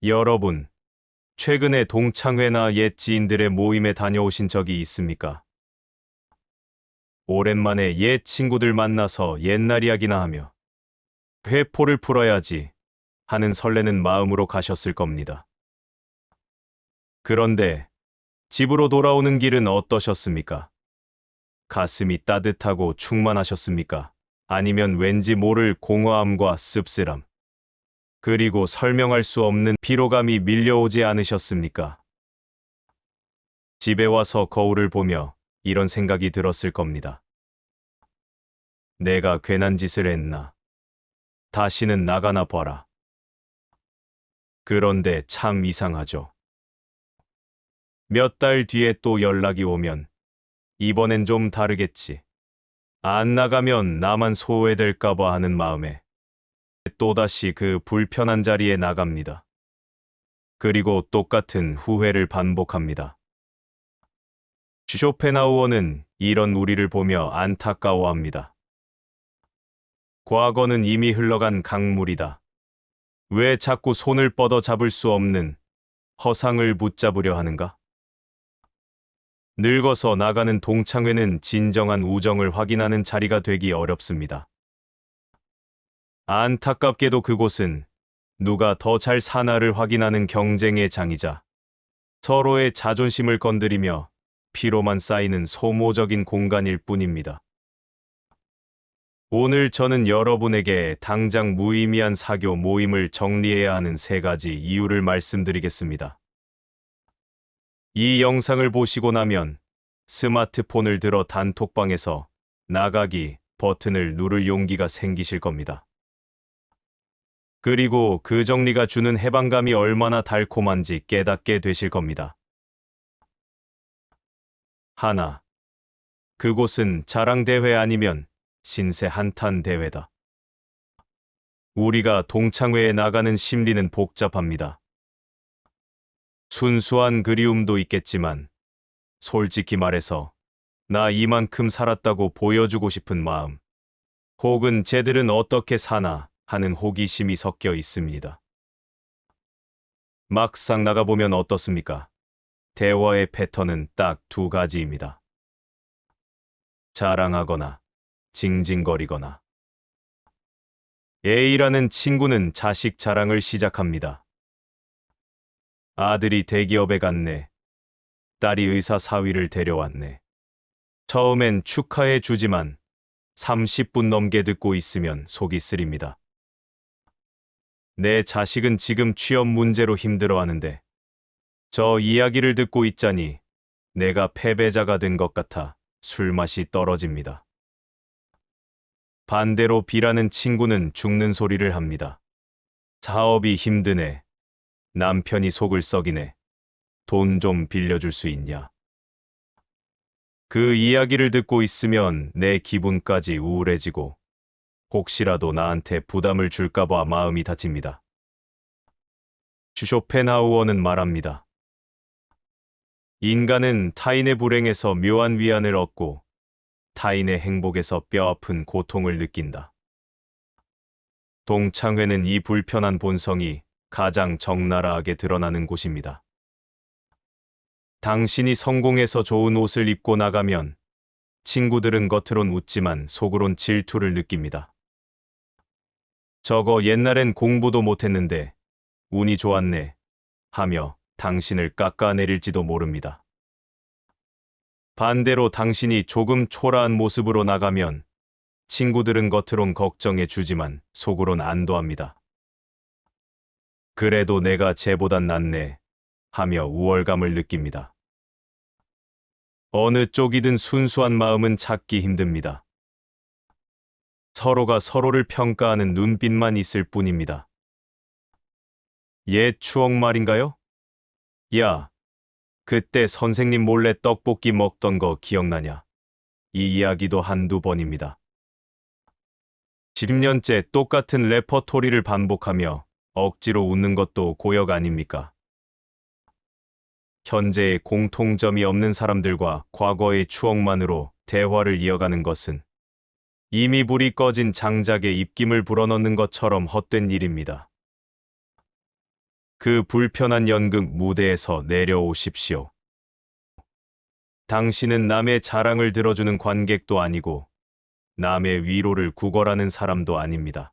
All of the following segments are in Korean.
여러분, 최근에 동창회나 옛 지인들의 모임에 다녀오신 적이 있습니까? 오랜만에 옛 친구들 만나서 옛날 이야기나 하며 회포를 풀어야지 하는 설레는 마음으로 가셨을 겁니다. 그런데 집으로 돌아오는 길은 어떠셨습니까? 가슴이 따뜻하고 충만하셨습니까? 아니면 왠지 모를 공허함과 씁쓸함, 그리고 설명할 수 없는 피로감이 밀려오지 않으셨습니까? 집에 와서 거울을 보며 이런 생각이 들었을 겁니다. 내가 괜한 짓을 했나? 다시는 나가나 봐라. 그런데 참 이상하죠. 몇 달 뒤에 또 연락이 오면 이번엔 좀 다르겠지. 안 나가면 나만 소외될까봐 하는 마음에 또다시 그 불편한 자리에 나갑니다. 그리고 똑같은 후회를 반복합니다. 쇼펜하우어는 이런 우리를 보며 안타까워합니다. 과거는 이미 흘러간 강물이다. 왜 자꾸 손을 뻗어 잡을 수 없는 허상을 붙잡으려 하는가? 늙어서 나가는 동창회는 진정한 우정을 확인하는 자리가 되기 어렵습니다. 안타깝게도 그곳은 누가 더 잘 사나를 확인하는 경쟁의 장이자 서로의 자존심을 건드리며 피로만 쌓이는 소모적인 공간일 뿐입니다. 오늘 저는 여러분에게 당장 무의미한 사교 모임을 정리해야 하는 세 가지 이유를 말씀드리겠습니다. 이 영상을 보시고 나면 스마트폰을 들어 단톡방에서 나가기 버튼을 누를 용기가 생기실 겁니다. 그리고 그 정리가 주는 해방감이 얼마나 달콤한지 깨닫게 되실 겁니다. 하나, 그곳은 자랑대회 아니면 신세 한탄 대회다. 우리가 동창회에 나가는 심리는 복잡합니다. 순수한 그리움도 있겠지만 솔직히 말해서 나 이만큼 살았다고 보여주고 싶은 마음, 혹은 쟤들은 어떻게 사나 하는 호기심이 섞여 있습니다. 막상 나가보면 어떻습니까? 대화의 패턴은 딱 두 가지입니다. 자랑하거나 징징거리거나. A라는 친구는 자식 자랑을 시작합니다. 아들이 대기업에 갔네. 딸이 의사 사위를 데려왔네. 처음엔 축하해 주지만 30분 넘게 듣고 있으면 속이 쓰립니다. 내 자식은 지금 취업 문제로 힘들어하는데 저 이야기를 듣고 있자니 내가 패배자가 된 것 같아 술맛이 떨어집니다. 반대로 B라는 친구는 죽는 소리를 합니다. 사업이 힘드네. 남편이 속을 썩이네. 돈 좀 빌려줄 수 있냐? 그 이야기를 듣고 있으면 내 기분까지 우울해지고 혹시라도 나한테 부담을 줄까봐 마음이 다칩니다. 쇼펜하우어는 말합니다. 인간은 타인의 불행에서 묘한 위안을 얻고 타인의 행복에서 뼈아픈 고통을 느낀다. 동창회는 이 불편한 본성이 가장 적나라하게 드러나는 곳입니다. 당신이 성공해서 좋은 옷을 입고 나가면 친구들은 겉으론 웃지만 속으론 질투를 느낍니다. 저거 옛날엔 공부도 못했는데 운이 좋았네 하며 당신을 깎아내릴지도 모릅니다. 반대로 당신이 조금 초라한 모습으로 나가면 친구들은 겉으론 걱정해 주지만 속으론 안도합니다. 그래도 내가 쟤보단 낫네 하며 우월감을 느낍니다. 어느 쪽이든 순수한 마음은 찾기 힘듭니다. 서로가 서로를 평가하는 눈빛만 있을 뿐입니다. 옛 추억 말인가요? 야, 그때 선생님 몰래 떡볶이 먹던 거 기억나냐? 이 이야기도 한두 번입니다. 10년째 똑같은 레퍼토리를 반복하며 억지로 웃는 것도 고역 아닙니까? 현재의 공통점이 없는 사람들과 과거의 추억만으로 대화를 이어가는 것은 이미 불이 꺼진 장작에 입김을 불어넣는 것처럼 헛된 일입니다. 그 불편한 연극 무대에서 내려오십시오. 당신은 남의 자랑을 들어주는 관객도 아니고 남의 위로를 구걸하는 사람도 아닙니다.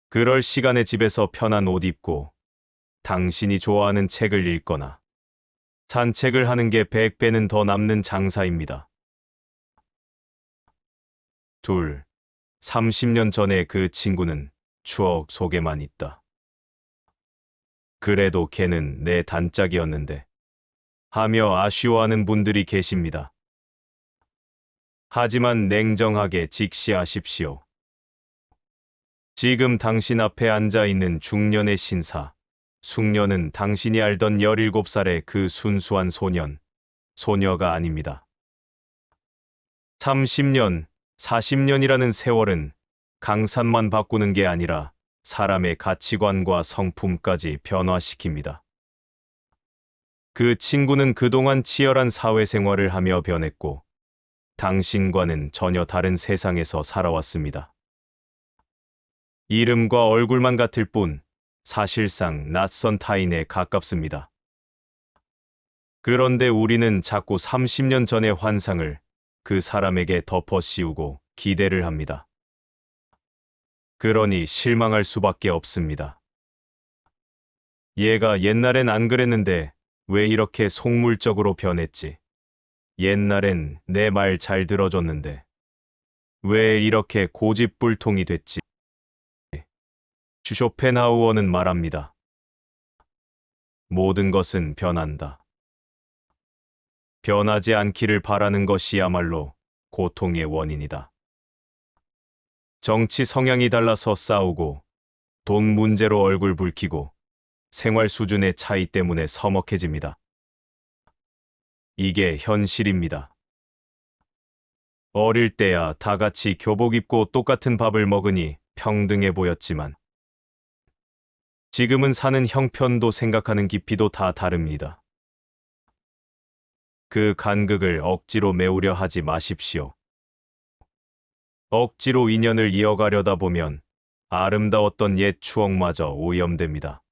그럴 시간에 집에서 편한 옷 입고 당신이 좋아하는 책을 읽거나 산책을 하는 게 100배는 더 남는 장사입니다. 30년 전의 그 친구는 추억 속에만 있다. 그래도 걔는 내 단짝이었는데 하며 아쉬워하는 분들이 계십니다. 하지만 냉정하게 직시하십시오. 지금 당신 앞에 앉아 있는 중년의 신사, 숙녀는 당신이 알던 17살의 그 순수한 소녀가 아닙니다. 30년, 40년이라는 세월은 강산만 바꾸는 게 아니라 사람의 가치관과 성품까지 변화시킵니다. 그 친구는 그동안 치열한 사회생활을 하며 변했고 당신과는 전혀 다른 세상에서 살아왔습니다. 이름과 얼굴만 같을 뿐 사실상 낯선 타인에 가깝습니다. 그런데 우리는 자꾸 30년 전의 환상을 그 사람에게 덮어 씌우고 기대를 합니다. 그러니 실망할 수밖에 없습니다. 얘가 옛날엔 안 그랬는데 왜 이렇게 속물적으로 변했지? 옛날엔 내 말 잘 들어줬는데 왜 이렇게 고집불통이 됐지? 쇼펜하우어는 말합니다. 모든 것은 변한다. 변하지 않기를 바라는 것이야말로 고통의 원인이다. 정치 성향이 달라서 싸우고 돈 문제로 얼굴 붉히고 생활 수준의 차이 때문에 서먹해집니다. 이게 현실입니다. 어릴 때야 다 같이 교복 입고 똑같은 밥을 먹으니 평등해 보였지만 지금은 사는 형편도 생각하는 깊이도 다 다릅니다. 그 간극을 억지로 메우려 하지 마십시오. 억지로 인연을 이어가려다 보면 아름다웠던 옛 추억마저 오염됩니다.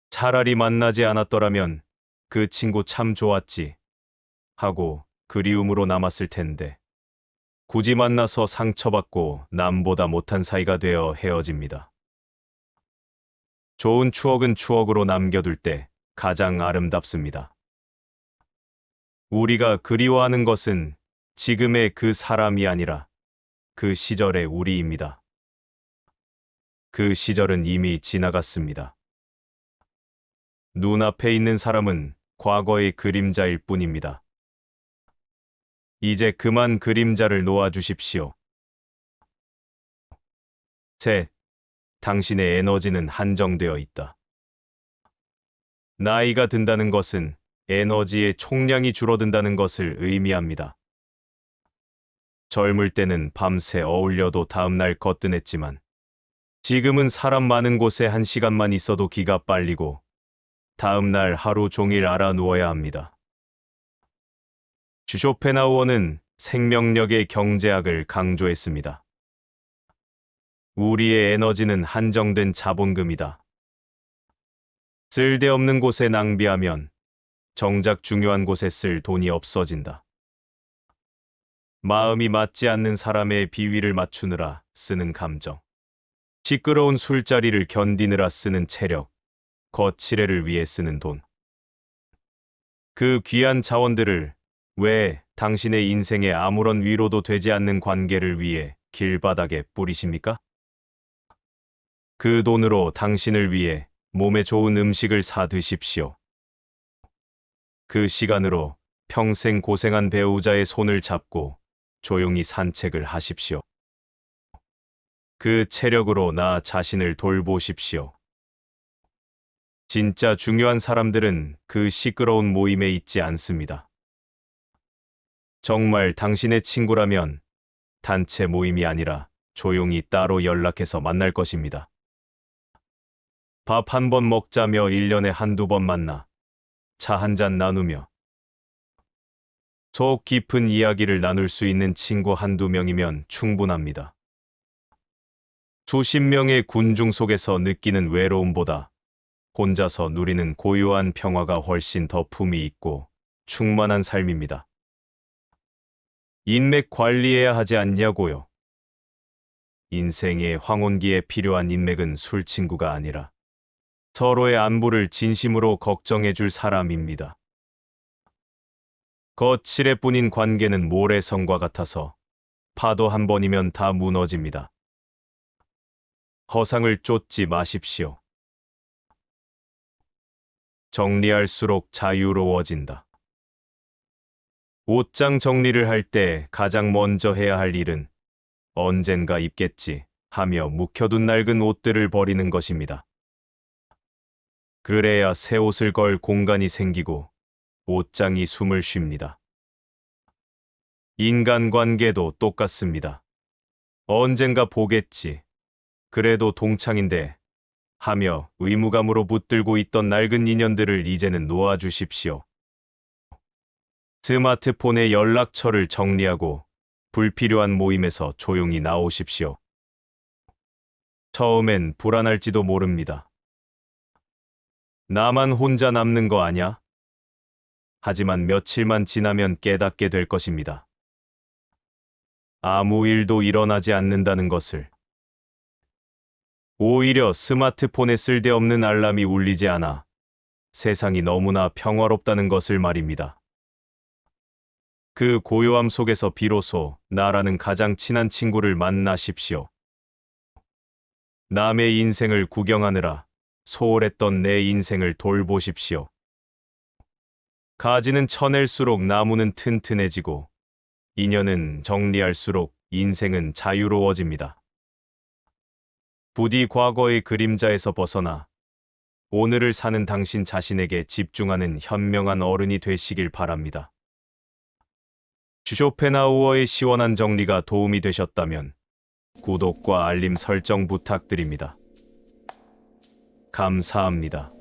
차라리 만나지 않았더라면 그 친구 참 좋았지 하고 그리움으로 남았을 텐데 굳이 만나서 상처받고 남보다 못한 사이가 되어 헤어집니다. 좋은 추억은 추억으로 남겨둘 때 가장 아름답습니다. 우리가 그리워하는 것은 지금의 그 사람이 아니라 그 시절의 우리입니다. 그 시절은 이미 지나갔습니다. 눈앞에 있는 사람은 과거의 그림자일 뿐입니다. 이제 그만 그림자를 놓아주십시오. 셋, 당신의 에너지는 한정되어 있다. 나이가 든다는 것은 에너지의 총량이 줄어든다는 것을 의미합니다. 젊을 때는 밤새 어울려도 다음날 거뜬했지만 지금은 사람 많은 곳에 1시간만 있어도 기가 빨리고 다음날 하루 종일 알아 누워야 합니다. 쇼펜하우어는 생명력의 경제학을 강조했습니다. 우리의 에너지는 한정된 자본금이다. 쓸데없는 곳에 낭비하면 정작 중요한 곳에 쓸 돈이 없어진다. 마음이 맞지 않는 사람의 비위를 맞추느라 쓰는 감정, 시끄러운 술자리를 견디느라 쓰는 체력, 거치레를 위해 쓰는 돈. 그 귀한 자원들을 왜 당신의 인생에 아무런 위로도 되지 않는 관계를 위해 길바닥에 뿌리십니까? 그 돈으로 당신을 위해 몸에 좋은 음식을 사 드십시오. 그 시간으로 평생 고생한 배우자의 손을 잡고 조용히 산책을 하십시오. 그 체력으로 나 자신을 돌보십시오. 진짜 중요한 사람들은 그 시끄러운 모임에 있지 않습니다. 정말 당신의 친구라면 단체 모임이 아니라 조용히 따로 연락해서 만날 것입니다. 밥 한 번 먹자며 1년에 한두 번 만나 차 한 잔 나누며 속 깊은 이야기를 나눌 수 있는 친구 한두 명이면 충분합니다. 수십 명의 군중 속에서 느끼는 외로움보다 혼자서 누리는 고요한 평화가 훨씬 더 품이 있고 충만한 삶입니다. 인맥 관리해야 하지 않냐고요? 인생의 황혼기에 필요한 인맥은 술친구가 아니라 서로의 안부를 진심으로 걱정해 줄 사람입니다. 거칠애 뿐인 관계는 모래성과 같아서 파도 한 번이면 다 무너집니다. 허상을 쫓지 마십시오. 정리할수록 자유로워진다. 옷장 정리를 할 때 가장 먼저 해야 할 일은 언젠가 입겠지 하며 묵혀둔 낡은 옷들을 버리는 것입니다. 그래야 새 옷을 걸 공간이 생기고 옷장이 숨을 쉽니다. 인간관계도 똑같습니다. 언젠가 보겠지. 그래도 동창인데 하며 의무감으로 붙들고 있던 낡은 인연들을 이제는 놓아주십시오. 스마트폰의 연락처를 정리하고 불필요한 모임에서 조용히 나오십시오. 처음엔 불안할지도 모릅니다. 나만 혼자 남는 거 아냐? 하지만 며칠만 지나면 깨닫게 될 것입니다. 아무 일도 일어나지 않는다는 것을. 오히려 스마트폰에 쓸데없는 알람이 울리지 않아 세상이 너무나 평화롭다는 것을 말입니다. 그 고요함 속에서 비로소 나라는 가장 친한 친구를 만나십시오. 남의 인생을 구경하느라 소홀했던 내 인생을 돌보십시오. 가지는 쳐낼수록 나무는 튼튼해지고 인연은 정리할수록 인생은 자유로워집니다. 부디 과거의 그림자에서 벗어나 오늘을 사는 당신 자신에게 집중하는 현명한 어른이 되시길 바랍니다. 쇼펜하우어의 시원한 정리가 도움이 되셨다면 구독과 알림 설정 부탁드립니다. 감사합니다.